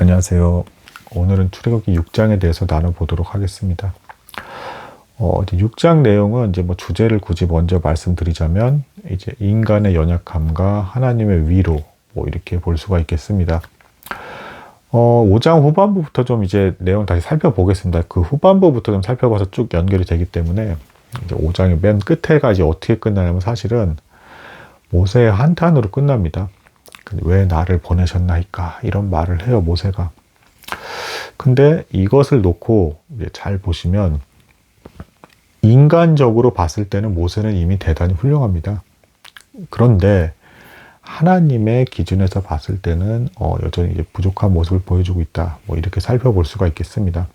안녕하세요. 오늘은 출애굽기 6장에 대해서 나눠보도록 하겠습니다. 이제 6장 내용은 이제 뭐 주제를 굳이 먼저 말씀드리자면 이제 인간의 연약함과 하나님의 위로 뭐 이렇게 볼 수가 있겠습니다. 5장 후반부부터 좀 이제 내용 다시 살펴보겠습니다. 그 후반부부터 좀 살펴봐서 쭉 연결이 되기 때문에 이제 5장의 맨 끝에가 이제 어떻게 끝나냐면 사실은 모세의 한탄으로 끝납니다. 왜 나를 보내셨나이까 이런 말을 해요, 모세가. 근데 이것을 놓고 잘 보시면 인간적으로 봤을 때는 모세는 이미 대단히 훌륭합니다. 그런데 하나님의 기준에서 봤을 때는 여전히 이제 부족한 모습을 보여주고 있다. 뭐 이렇게 살펴볼 수가 있겠습니다.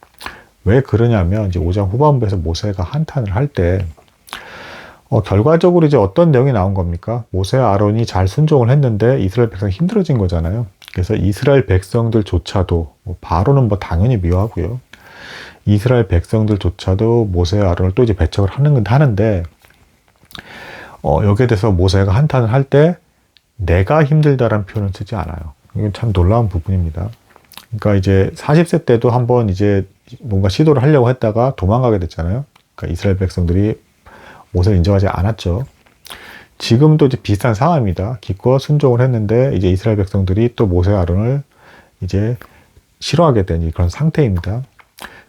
왜 그러냐면 이제 5장 후반부에서 모세가 한탄을 할 때 결과적으로 이제 어떤 내용이 나온 겁니까? 모세와 아론이 잘 순종을 했는데 이스라엘 백성이 힘들어진 거잖아요. 그래서 이스라엘 백성들조차도 바로는 뭐 당연히 미워하고요. 이스라엘 백성들조차도 모세와 아론을 또 이제 배척을 하는데 여기에 대해서 모세가 한탄을 할 때 내가 힘들다라는 표현을 쓰지 않아요. 이건 참 놀라운 부분입니다. 그러니까 이제 40세 때도 한번 이제 뭔가 시도를 하려고 했다가 도망가게 됐잖아요. 그러니까 이스라엘 백성들이 모세를 인정하지 않았죠. 지금도 이제 비슷한 상황입니다. 기껏 순종을 했는데 이제 이스라엘 백성들이 또 모세와 아론을 이제 싫어하게 된 그런 상태입니다.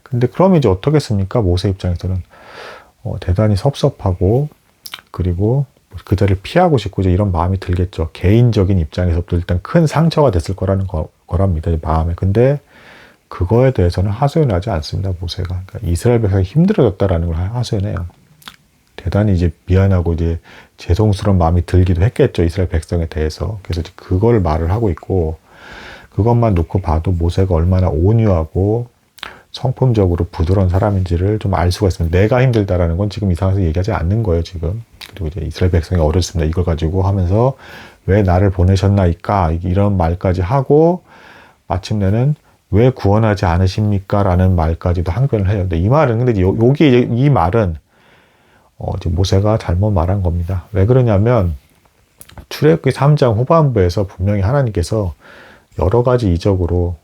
근데 그럼 이제 어떻겠습니까? 모세 입장에서는 대단히 섭섭하고 그리고 그 자리를 피하고 싶고 이제 이런 마음이 들겠죠. 개인적인 입장에서도 일단 큰 상처가 됐을 거랍니다. 마음에. 근데 그거에 대해서는 하소연을 하지 않습니다. 모세가. 그러니까 이스라엘 백성이 힘들어졌다라는 걸 하소연해요. 대단히 이제 미안하고 이제 죄송스러운 마음이 들기도 했겠죠. 이스라엘 백성에 대해서. 그래서 그걸 말을 하고 있고, 그것만 놓고 봐도 모세가 얼마나 온유하고 성품적으로 부드러운 사람인지를 좀 알 수가 있습니다. 내가 힘들다라는 건 지금 이 상황에서 얘기하지 않는 거예요, 지금. 그리고 이제 이스라엘 백성이 어렸습니다. 이걸 가지고 하면서 왜 나를 보내셨나이까? 이런 말까지 하고 마침내는 왜 구원하지 않으십니까? 라는 말까지도 항변을 해요. 근데 이 말은, 근데 여기 이 말은 이제 모세가 잘못 말한 겁니다. 왜 그러냐면 출애굽기 3장 후반부에서 분명히 하나님께서 여러 가지 이적으로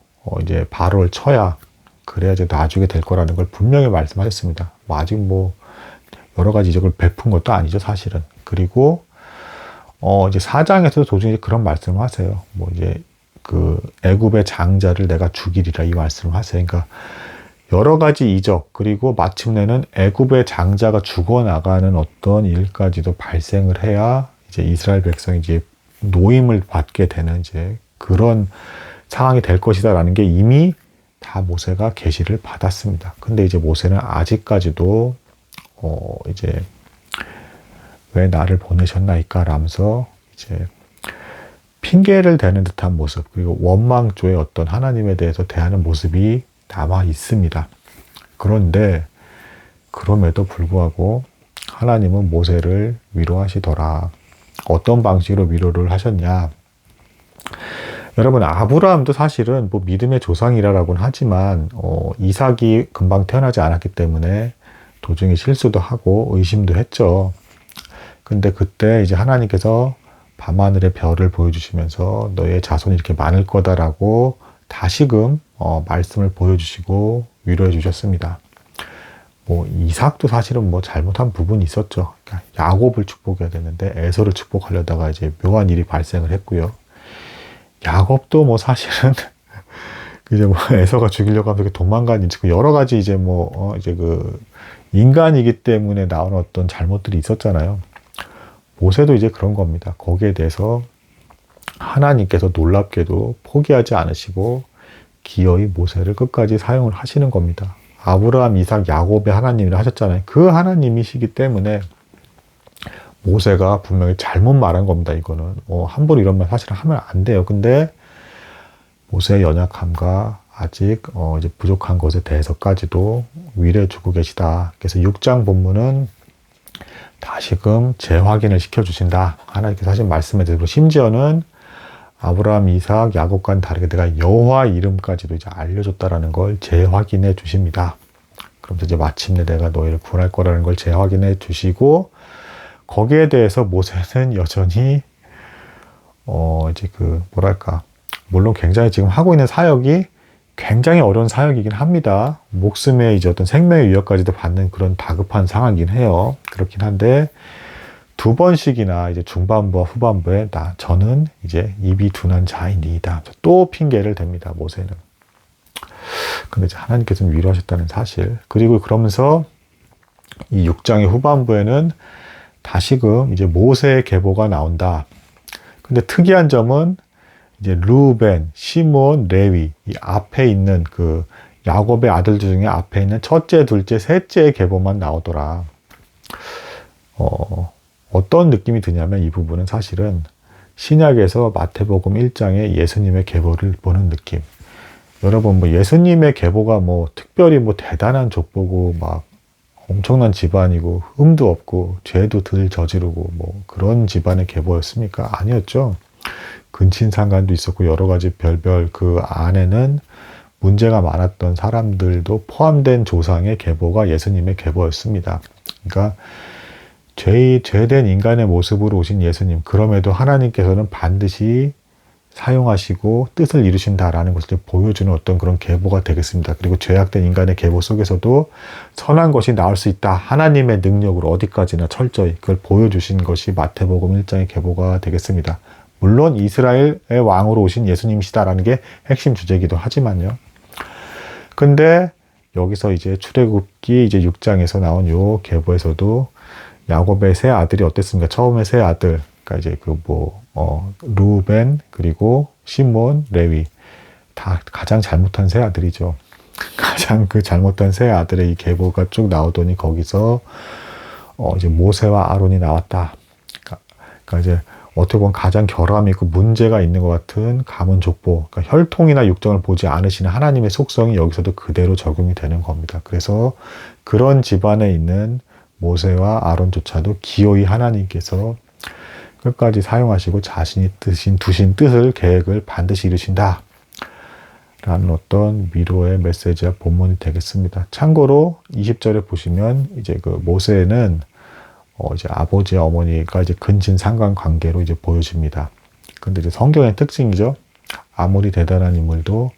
이제 바로를 쳐야 그래야 이제 놔주게 될 거라는 걸 분명히 말씀하셨습니다. 뭐 아직 뭐 여러 가지 이적을 베푼 것도 아니죠, 사실은. 그리고 이제 4장에서도 도중에 그런 말씀을 하세요. 뭐 이제 그 애굽의 장자를 내가 죽이리라 이 말씀을 하세요. 그러니까 여러 가지 이적 그리고 마침내는 애굽의 장자가 죽어나가는 어떤 일까지도 발생을 해야 이제 이스라엘 백성이 이제 노임을 받게 되는 이제 그런 상황이 될 것이다라는 게 이미 다 모세가 계시를 받았습니다. 근데 이제 모세는 아직까지도 이제 왜 나를 보내셨나이까 라면서 이제 핑계를 대는 듯한 모습 그리고 원망조의 어떤 하나님에 대해서 대하는 모습이 남아 있습니다. 그런데 그럼에도 불구하고 하나님은 모세를 위로하시더라. 어떤 방식으로 위로를 하셨냐? 여러분 아브라함도 사실은 뭐 믿음의 조상이라고는 하지만 이삭이 금방 태어나지 않았기 때문에 도중에 실수도 하고 의심도 했죠. 근데 그때 이제 하나님께서 밤하늘의 별을 보여주시면서 너의 자손이 이렇게 많을 거다라고 다시금 말씀을 보여주시고 위로해 주셨습니다. 뭐 이삭도 사실은 뭐 잘못한 부분이 있었죠. 그러니까 야곱을 축복해야 되는데 에서를 축복하려다가 이제 묘한 일이 발생을 했고요. 야곱도 뭐 사실은 이제 뭐 에서가 죽이려고 하면서 도망간 일이고 여러 가지 이제 뭐 이제 그 인간이기 때문에 나오는 어떤 잘못들이 있었잖아요. 모세도 이제 그런 겁니다. 거기에 대해서 하나님께서 놀랍게도 포기하지 않으시고 기어이 모세를 끝까지 사용을 하시는 겁니다. 아브라함, 이삭, 야곱의 하나님이라 하셨잖아요. 그 하나님이시기 때문에 모세가 분명히 잘못 말한 겁니다. 이거는 함부로 이런 말 사실 하면 안 돼요. 근데 모세의 연약함과 아직 이제 부족한 것에 대해서까지도 위로해 주고 계시다. 그래서 6장 본문은 다시금 재확인을 시켜주신다. 하나님께서 하신 말씀에 대해서 심지어는 아브라함, 이삭, 야곱과는 다르게 내가 여호와 이름까지도 이제 알려줬다라는 걸 재확인해 주십니다. 그러면서 이제 마침내 내가 너희를 구원할 거라는 걸 재확인해 주시고 거기에 대해서 모세는 여전히 이제 그 뭐랄까 물론 굉장히 지금 하고 있는 사역이 굉장히 어려운 사역이긴 합니다. 목숨의 이제 어떤 생명의 위협까지도 받는 그런 다급한 상황이긴 해요. 그렇긴 한데, 2번씩이나 이제 중반부와 후반부에 저는 이제 입이 둔한 자이니이다. 또 핑계를 댑니다, 모세는. 근데 이제 하나님께서는 위로하셨다는 사실. 그리고 그러면서 이 6장의 후반부에는 다시금 이제 모세의 계보가 나온다. 근데 특이한 점은 이제 루벤, 시몬, 레위, 이 앞에 있는 그 야곱의 아들 중에 앞에 있는 첫째, 둘째, 셋째의 계보만 나오더라. 어떤 느낌이 드냐면 이 부분은 사실은 신약에서 마태복음 1장의 예수님의 계보를 보는 느낌. 여러분, 뭐 예수님의 계보가 뭐 특별히 뭐 대단한 족보고 막 엄청난 집안이고 흠도 없고 죄도 덜 저지르고 뭐 그런 집안의 계보였습니까? 아니었죠. 근친상간도 있었고 여러 가지 별별 그 안에는 문제가 많았던 사람들도 포함된 조상의 계보가 예수님의 계보였습니다. 그러니까 죄된 인간의 모습으로 오신 예수님, 그럼에도 하나님께서는 반드시 사용하시고 뜻을 이루신다라는 것을 보여주는 어떤 그런 계보가 되겠습니다. 그리고 죄악된 인간의 계보 속에서도 선한 것이 나올 수 있다. 하나님의 능력으로 어디까지나 철저히 그걸 보여주신 것이 마태복음 1장의 계보가 되겠습니다. 물론 이스라엘의 왕으로 오신 예수님이시다라는 게 핵심 주제이기도 하지만요. 근데 여기서 이제 출애굽기 이제 6장에서 나온 요 계보에서도 야곱의 세 아들이 어땠습니까? 처음에 세 아들, 그러니까 이제 루벤, 그리고 시몬, 레위. 다 가장 잘못한 세 아들이죠. 가장 그 잘못한 세 아들의 이 계보가 쭉 나오더니 거기서, 이제 모세와 아론이 나왔다. 그러니까 이제 어떻게 보면 가장 결함이 있고 문제가 있는 것 같은 가문 족보, 그러니까 혈통이나 육정을 보지 않으시는 하나님의 속성이 여기서도 그대로 적용이 되는 겁니다. 그래서 그런 집안에 있는 모세와 아론조차도 기어이 하나님께서 끝까지 사용하시고 자신이 두신 뜻을, 계획을 반드시 이루신다. 라는 어떤 위로의 메시지와 본문이 되겠습니다. 참고로 20절에 보시면 이제 그 모세는 이제 아버지와 어머니가 이제 근친 상관 관계로 이제 보여집니다. 근데 이제 성경의 특징이죠. 아무리 대단한 인물도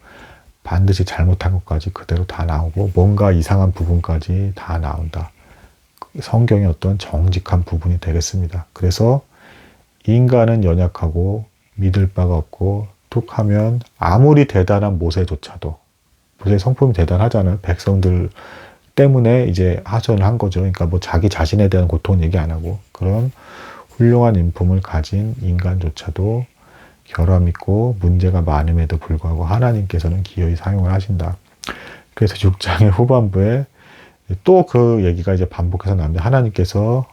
반드시 잘못한 것까지 그대로 다 나오고 뭔가 이상한 부분까지 다 나온다. 성경의 어떤 정직한 부분이 되겠습니다. 그래서 인간은 연약하고 믿을 바가 없고 툭 하면 아무리 대단한 모세조차도, 모세의 성품이 대단하잖아요. 백성들 때문에 이제 하선을 한 거죠. 그러니까 뭐 자기 자신에 대한 고통은 얘기 안 하고 그런 훌륭한 인품을 가진 인간조차도 결함 있고 문제가 많음에도 불구하고 하나님께서는 기어이 사용을 하신다. 그래서 6장의 후반부에 또 그 얘기가 이제 반복해서 나옵니다. 하나님께서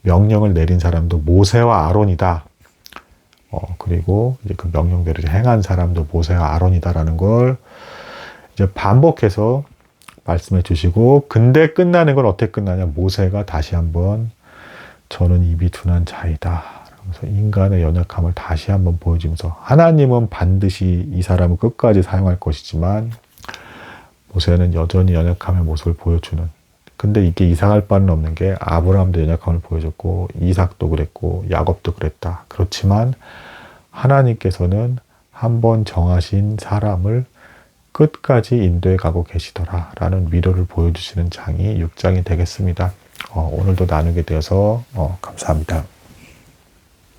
명령을 내린 사람도 모세와 아론이다. 그리고 이제 그 명령대로 행한 사람도 모세와 아론이다라는 걸 이제 반복해서 말씀해 주시고, 근데 끝나는 건 어떻게 끝나냐? 모세가 다시 한번 저는 입이 둔한 자이다. 그래서 인간의 연약함을 다시 한번 보여주면서 하나님은 반드시 이 사람을 끝까지 사용할 것이지만 모세는 여전히 연약함의 모습을 보여주는. 근데 이게 이상할 바는 없는 게 아브라함도 연약함을 보여줬고 이삭도 그랬고 야곱도 그랬다. 그렇지만 하나님께서는 한번 정하신 사람을 끝까지 인도해 가고 계시더라 라는 위로를 보여주시는 장이 6장이 되겠습니다. 오늘도 나누게 되어서 감사합니다.